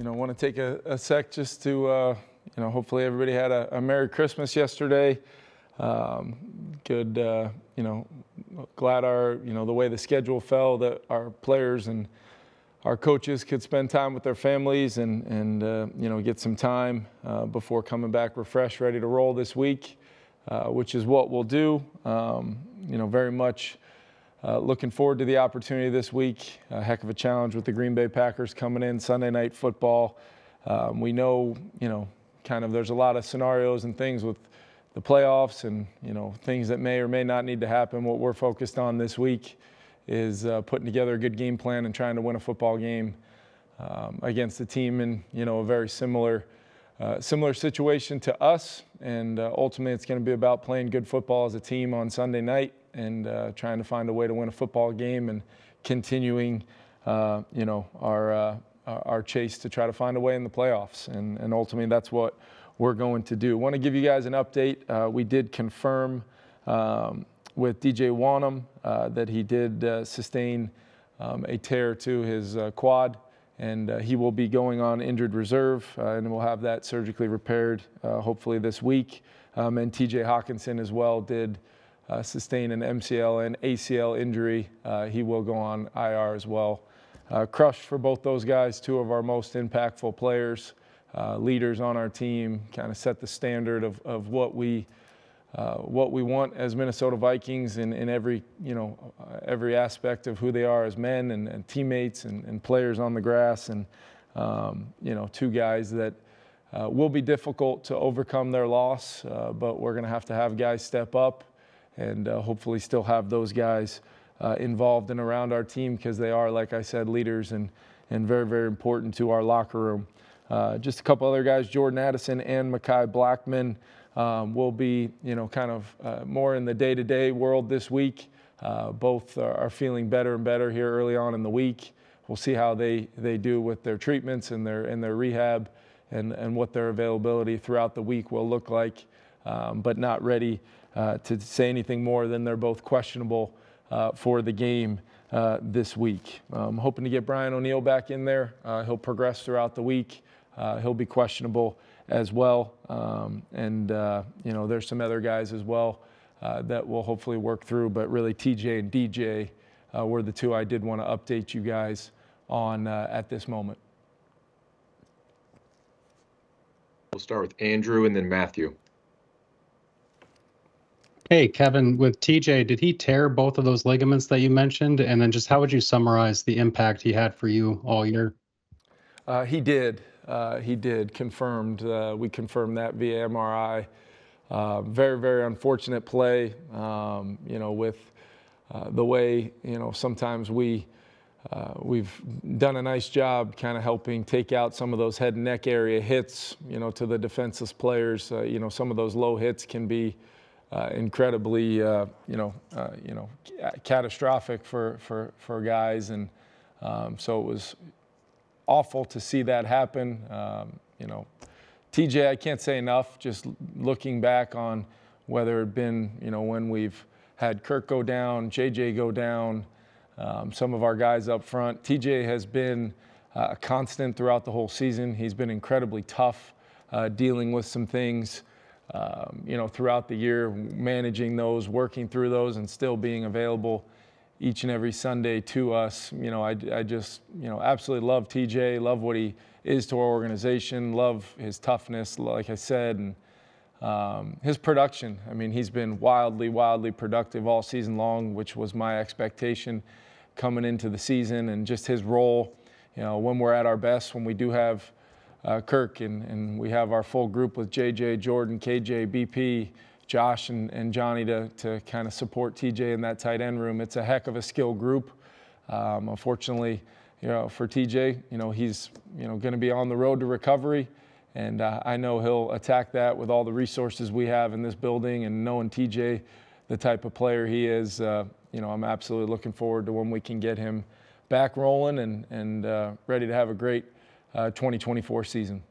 Want to take a sec just to, hopefully everybody had a Merry Christmas yesterday. Good, glad the way the schedule fell, that our players and our coaches could spend time with their families and get some time before coming back refreshed, ready to roll this week, which is what we'll do. Very much looking forward to the opportunity this week. A heck of a challenge with the Green Bay Packers coming in, Sunday Night Football. We know, kind of there's a lot of scenarios and things with the playoffs and, things that may or may not need to happen. What we're focused on this week is putting together a good game plan and trying to win a football game against a team in, a very similar situation to us. And ultimately, it's going to be about playing good football as a team on Sunday night and trying to find a way to win a football game and continuing, our chase to try to find a way in the playoffs. And ultimately, that's what we're going to do. I want to give you guys an update. We did confirm with DJ Wonnum that he did sustain a tear to his quad, and he will be going on injured reserve, and we'll have that surgically repaired hopefully this week. And TJ Hockenson as well did sustain an MCL and ACL injury. He will go on IR as well. Crushed for both those guys, two of our most impactful players, leaders on our team, kind of set the standard of what we want as Minnesota Vikings in every aspect of who they are as men and teammates and players on the grass. And, two guys that will be difficult to overcome their loss, but we're going to have guys step up and hopefully still have those guys involved and around our team, because they are, like I said, leaders and very, very important to our locker room. Just a couple other guys, Jordan Addison and Mekhi Blackman, will be, kind of more in the day-to-day world this week. Both are feeling better and better here early on in the week. We'll see how they do with their treatments and their rehab and what their availability throughout the week will look like, but not ready to say anything more than they're both questionable for the game this week. I'm hoping to get Brian O'Neill back in there. He'll progress throughout the week. He'll be questionable as well. There's some other guys as well that we'll hopefully work through, but really TJ and DJ were the two I did want to update you guys on at this moment. We'll start with Andrew and then Matthew. Hey, Kevin, with TJ, did he tear both of those ligaments that you mentioned? And then just how would you summarize the impact he had for you all year? He did. Confirmed. We confirmed that via MRI. Very, very unfortunate play, with the way, sometimes we've done a nice job kind of helping take out some of those head and neck area hits, to the defenseless players. Some of those low hits can be incredibly, catastrophic for guys. And so it was awful to see that happen. TJ, I can't say enough, just looking back on whether it been, when we've had Kirk go down, JJ go down, some of our guys up front. TJ has been a constant throughout the whole season. He's been incredibly tough, dealing with some things, throughout the year, managing those, working through those, and still being available each and every Sunday to us. I just, absolutely love TJ, love what he is to our organization, love his toughness, like I said, and his production. I mean, he's been wildly, wildly productive all season long, which was my expectation coming into the season, and just his role, when we're at our best, when we do have Kirk and we have our full group with JJ, Jordan, KJ, BP, Josh and Johnny to kind of support TJ in that tight end room. It's a heck of a skill group. Unfortunately, for TJ, he's, going to be on the road to recovery. And I know he'll attack that with all the resources we have in this building, and knowing TJ, the type of player he is, I'm absolutely looking forward to when we can get him back rolling and ready to have a great 2024 season.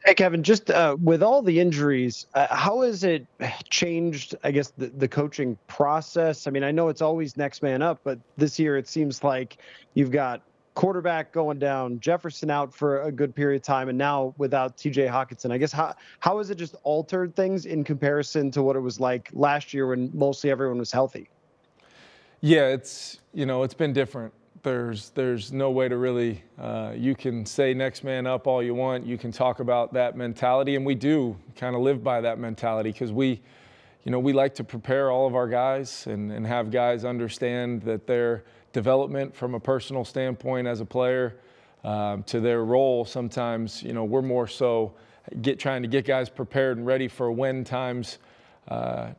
Hey, Kevin, just with all the injuries, how has it changed, I guess, the coaching process? I mean, I know it's always next man up, but this year it seems like you've got quarterback going down, Jefferson out for a good period of time, and now without TJ Hockenson. I guess how has it just altered things in comparison to what it was like last year when mostly everyone was healthy? Yeah, it's been different. There's no way to really, you can say next man up all you want. You can talk about that mentality, and we do kind of live by that mentality because we like to prepare all of our guys and have guys understand that their development from a personal standpoint as a player to their role. Sometimes, we're more so trying to get guys prepared and ready for when times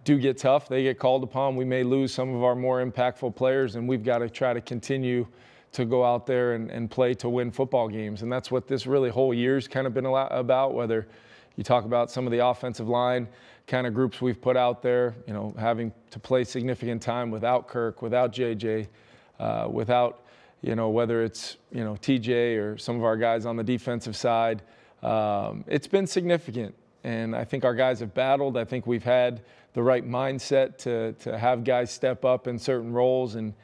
do get tough, they get called upon. We may lose some of our more impactful players, and we've got to try to continue to go out there and play to win football games. And that's what this really whole year's kind of been about, whether you talk about some of the offensive line kind of groups we've put out there, having to play significant time without Kirk, without JJ, without, whether it's, TJ or some of our guys on the defensive side. It's been significant. And I think our guys have battled. I think we've had the right mindset to have guys step up in certain roles and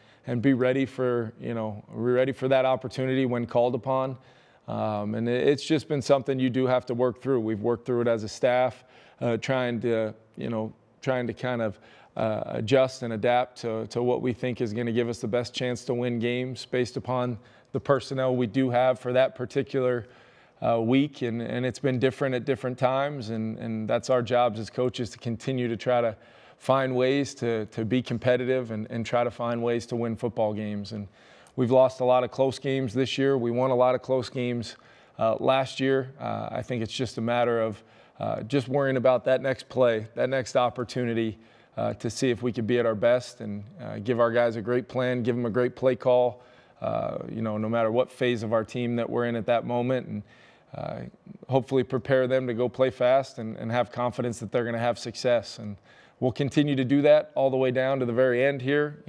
be ready for, that opportunity when called upon. And it's just been something you do have to work through. We've worked through it as a staff, trying to kind of adjust and adapt to what we think is going to give us the best chance to win games based upon the personnel we do have for that particular week, and it's been different at different times, and that's our jobs as coaches to continue to try to find ways to be competitive and try to find ways to win football games. And we've lost a lot of close games this year. We won a lot of close games last year. I think it's just a matter of just worrying about that next play, that next opportunity to see if we could be at our best and give our guys a great plan, give them a great play call, no matter what phase of our team that we're in at that moment, and hopefully prepare them to go play fast and have confidence that they're going to have success. And we'll continue to do that all the way down to the very end here.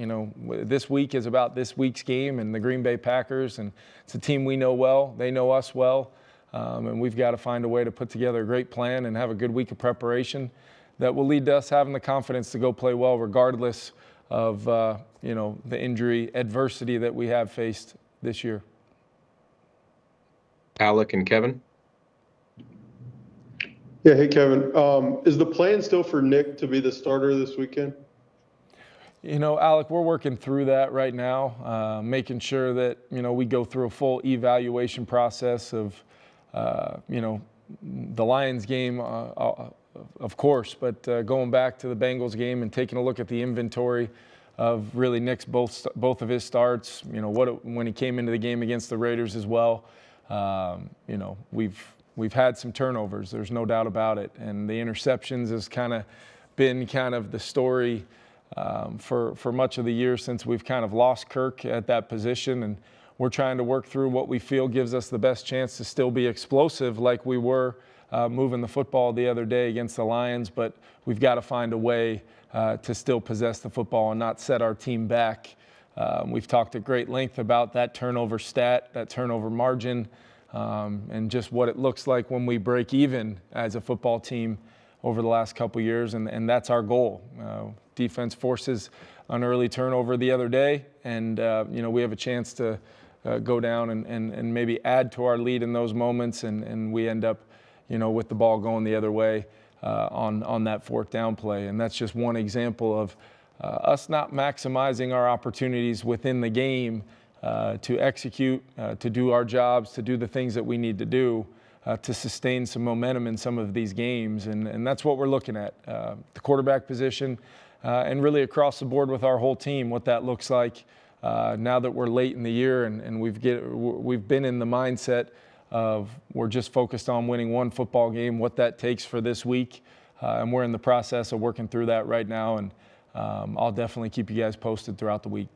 This week is about this week's game and the Green Bay Packers, and it's a team we know well. They know us well, and we've got to find a way to put together a great plan and have a good week of preparation that will lead to us having the confidence to go play well regardless of the injury adversity that we have faced this year. Alec and Kevin. Yeah, hey Kevin. Is the plan still for Nick to be the starter this weekend? Alec, we're working through that right now, making sure that we go through a full evaluation process of the Lions game, of course, but going back to the Bengals game and taking a look at the inventory of really Nick's both of his starts, when he came into the game against the Raiders as well. We've had some turnovers, there's no doubt about it, and the interceptions has been the story for much of the year since we've kind of lost Kirk at that position, and we're trying to work through what we feel gives us the best chance to still be explosive like we were moving the football the other day against the Lions, but we've got to find a way to still possess the football and not set our team back. We've talked at great length about that turnover stat, that turnover margin, and just what it looks like when we break even as a football team over the last couple years, and that's our goal. Defense forces an early turnover the other day, and we have a chance to go down and maybe add to our lead in those moments, and we end up with the ball going the other way on that fourth down play. And that's just one example of us not maximizing our opportunities within the game to execute, to do our jobs, to do the things that we need to do to sustain some momentum in some of these games. And that's what we're looking at, the quarterback position, and really across the board with our whole team, what that looks like now that we're late in the year and we've been in the mindset of we're just focused on winning one football game, what that takes for this week. And we're in the process of working through that right now, and I'll definitely keep you guys posted throughout the week.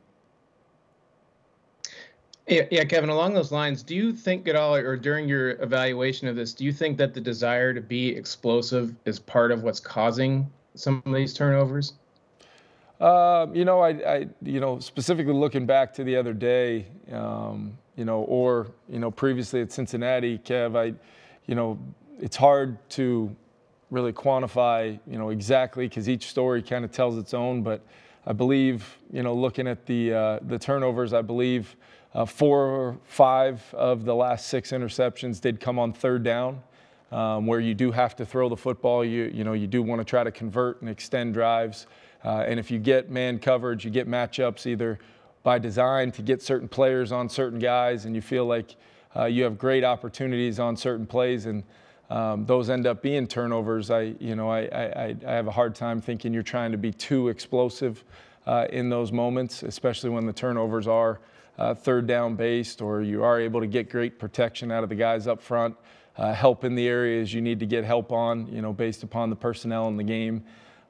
Yeah, Kevin, along those lines, do you think at all, or during your evaluation of this, do you think that the desire to be explosive is part of what's causing some of these turnovers? I specifically looking back to the other day, previously at Cincinnati, Kev, it's hard to really quantify, exactly, because each story kind of tells its own. But I believe, looking at the turnovers, I believe 4 or 5 of the last 6 interceptions did come on third down, where you do have to throw the football. You do want to try to convert and extend drives. And if you get man coverage, you get matchups either by design to get certain players on certain guys, and you feel like you have great opportunities on certain plays, and those end up being turnovers. I have a hard time thinking you're trying to be too explosive in those moments, especially when the turnovers are third down based, or you are able to get great protection out of the guys up front, help in the areas you need to get help on, based upon the personnel in the game.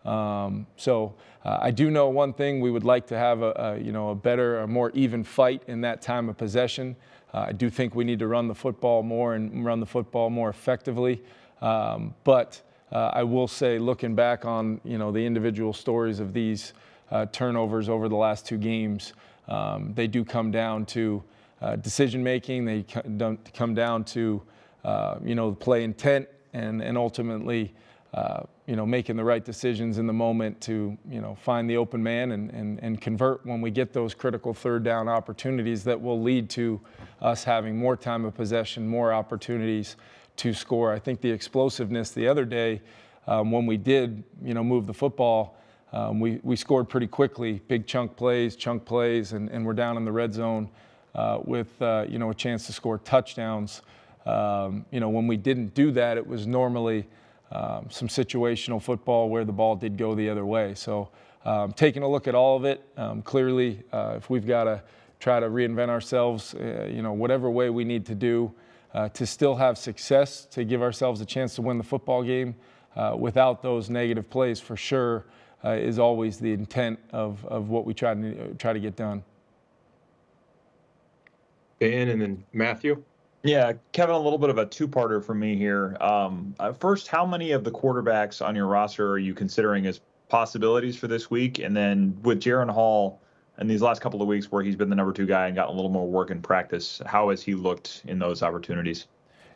So I do know one thing: we would like to have a better, a more even fight in that time of possession. I do think we need to run the football more and run the football more effectively. But I will say, looking back on the individual stories of these turnovers over the last 2 games, they do come down to decision making. They come down to play intent and ultimately making the right decisions in the moment to find the open man and convert when we get those critical third down opportunities that will lead to us having more time of possession, more opportunities to score. I think the explosiveness the other day, when we did move the football, we scored pretty quickly, big chunk plays, and we're down in the red zone with a chance to score touchdowns. When we didn't do that, it was normally some situational football where the ball did go the other way. So taking a look at all of it, clearly if we've got to try to reinvent ourselves, whatever way we need to do to still have success, to give ourselves a chance to win the football game without those negative plays, for sure, is always the intent of what we try to get done. Ben, and then Matthew. Yeah, Kevin, a little bit of a two-parter for me here. First, how many of the quarterbacks on your roster are you considering as possibilities for this week? And then with Jaren Hall in these last couple of weeks where he's been the number 2 guy and gotten a little more work in practice, how has he looked in those opportunities?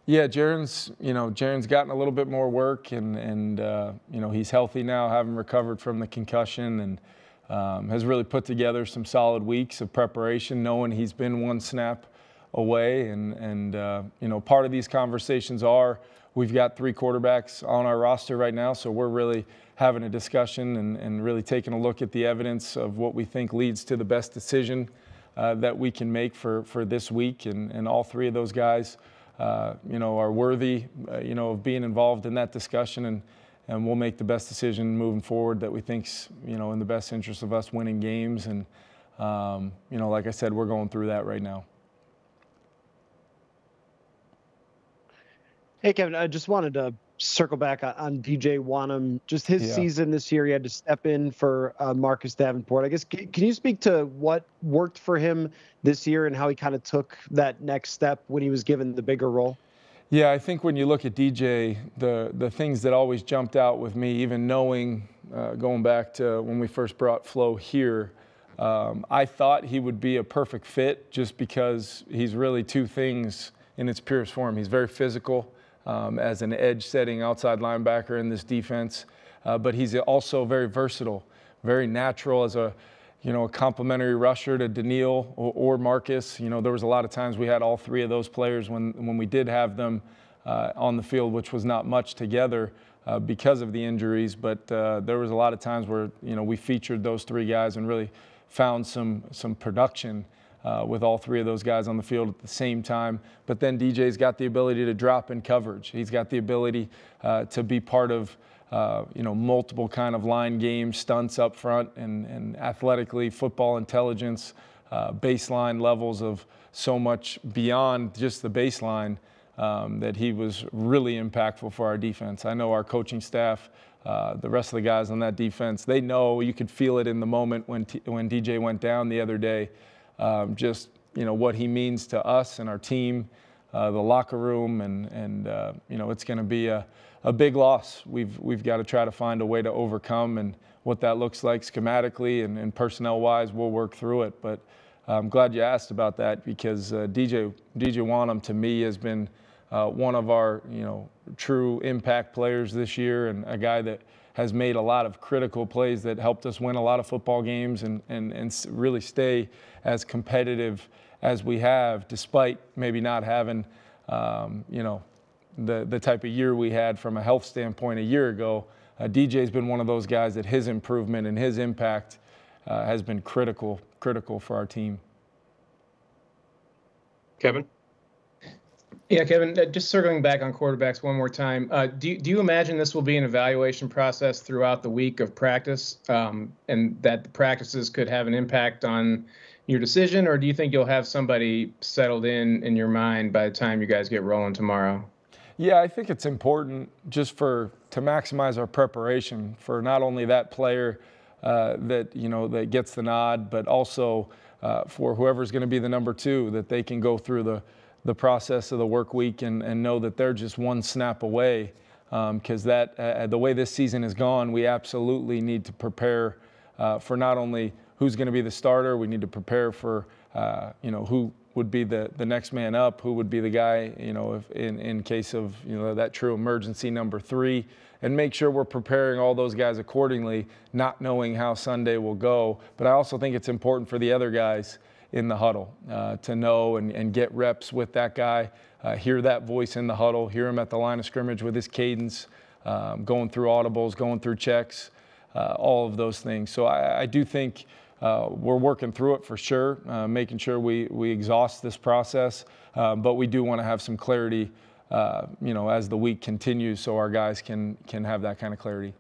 Yeah, Jaren's gotten a little bit more work, and he's healthy now, having recovered from the concussion, and has really put together some solid weeks of preparation, knowing he's been 1 snap away. And part of these conversations are, we've got 3 quarterbacks on our roster right now, so we're really having a discussion and really taking a look at the evidence of what we think leads to the best decision that we can make for this week. And all 3 of those guys are worthy of being involved in that discussion, and we'll make the best decision moving forward that we think's in the best interest of us winning games. And like I said, we're going through that right now. Hey, Kevin, I just wanted to circle back on DJ Wonnum. Just his season this year, he had to step in for Marcus Davenport. I guess, can you speak to what worked for him this year and how he kind of took that next step when he was given the bigger role? Yeah, I think when you look at DJ, the things that always jumped out with me, even knowing, going back to when we first brought Flo here, I thought he would be a perfect fit just because he's really 2 things in its purest form. He's very physical as an edge-setting outside linebacker in this defense, but he's also very versatile, very natural as a complementary rusher to Daniil or Marcus. There was a lot of times we had all 3 of those players when we did have them on the field, which was not much together because of the injuries, but there was a lot of times where we featured those 3 guys and really found some production with all 3 of those guys on the field at the same time. But then DJ's got the ability to drop in coverage. He's got the ability to be part of multiple kind of line game stunts up front, and athletically, football intelligence, baseline levels of so much beyond just the baseline, that he was really impactful for our defense. I know our coaching staff, the rest of the guys on that defense, they know, you could feel it in the moment when DJ went down the other day. Just what he means to us and our team, the locker room, and it's going to be a big loss. We've got to try to find a way to overcome, and what that looks like schematically and personnel-wise, we'll work through it. But I'm glad you asked about that, because DJ Wonnum to me has been one of our true impact players this year, and a guy that has made a lot of critical plays that helped us win a lot of football games and really stay as competitive as we have, despite maybe not having, you know, the type of year we had from a health standpoint a year ago. DJ's been one of those guys that his improvement and his impact has been critical for our team. Kevin? Yeah, Kevin, just circling back on quarterbacks one more time. Do you imagine this will be an evaluation process throughout the week of practice, and that the practices could have an impact on your decision, or do you think you'll have somebody settled in your mind by the time you guys get rolling tomorrow? Yeah, I think it's important just to maximize our preparation for not only that player that gets the nod, but also for whoever's going to be the number 2, that they can go through the process of the work week and know that they're just one snap away. Because the way this season has gone, we absolutely need to prepare for not only who's going to be the starter, we need to prepare for who would be the next man up, who would be the guy, if in case of that true emergency number 3, and make sure we're preparing all those guys accordingly, not knowing how Sunday will go. But I also think it's important for the other guys in the huddle to know and get reps with that guy, hear that voice in the huddle, hear him at the line of scrimmage with his cadence, going through audibles, going through checks, all of those things. So I do think we're working through it for sure, making sure we exhaust this process, but we do want to have some clarity, as the week continues, so our guys can have that kind of clarity.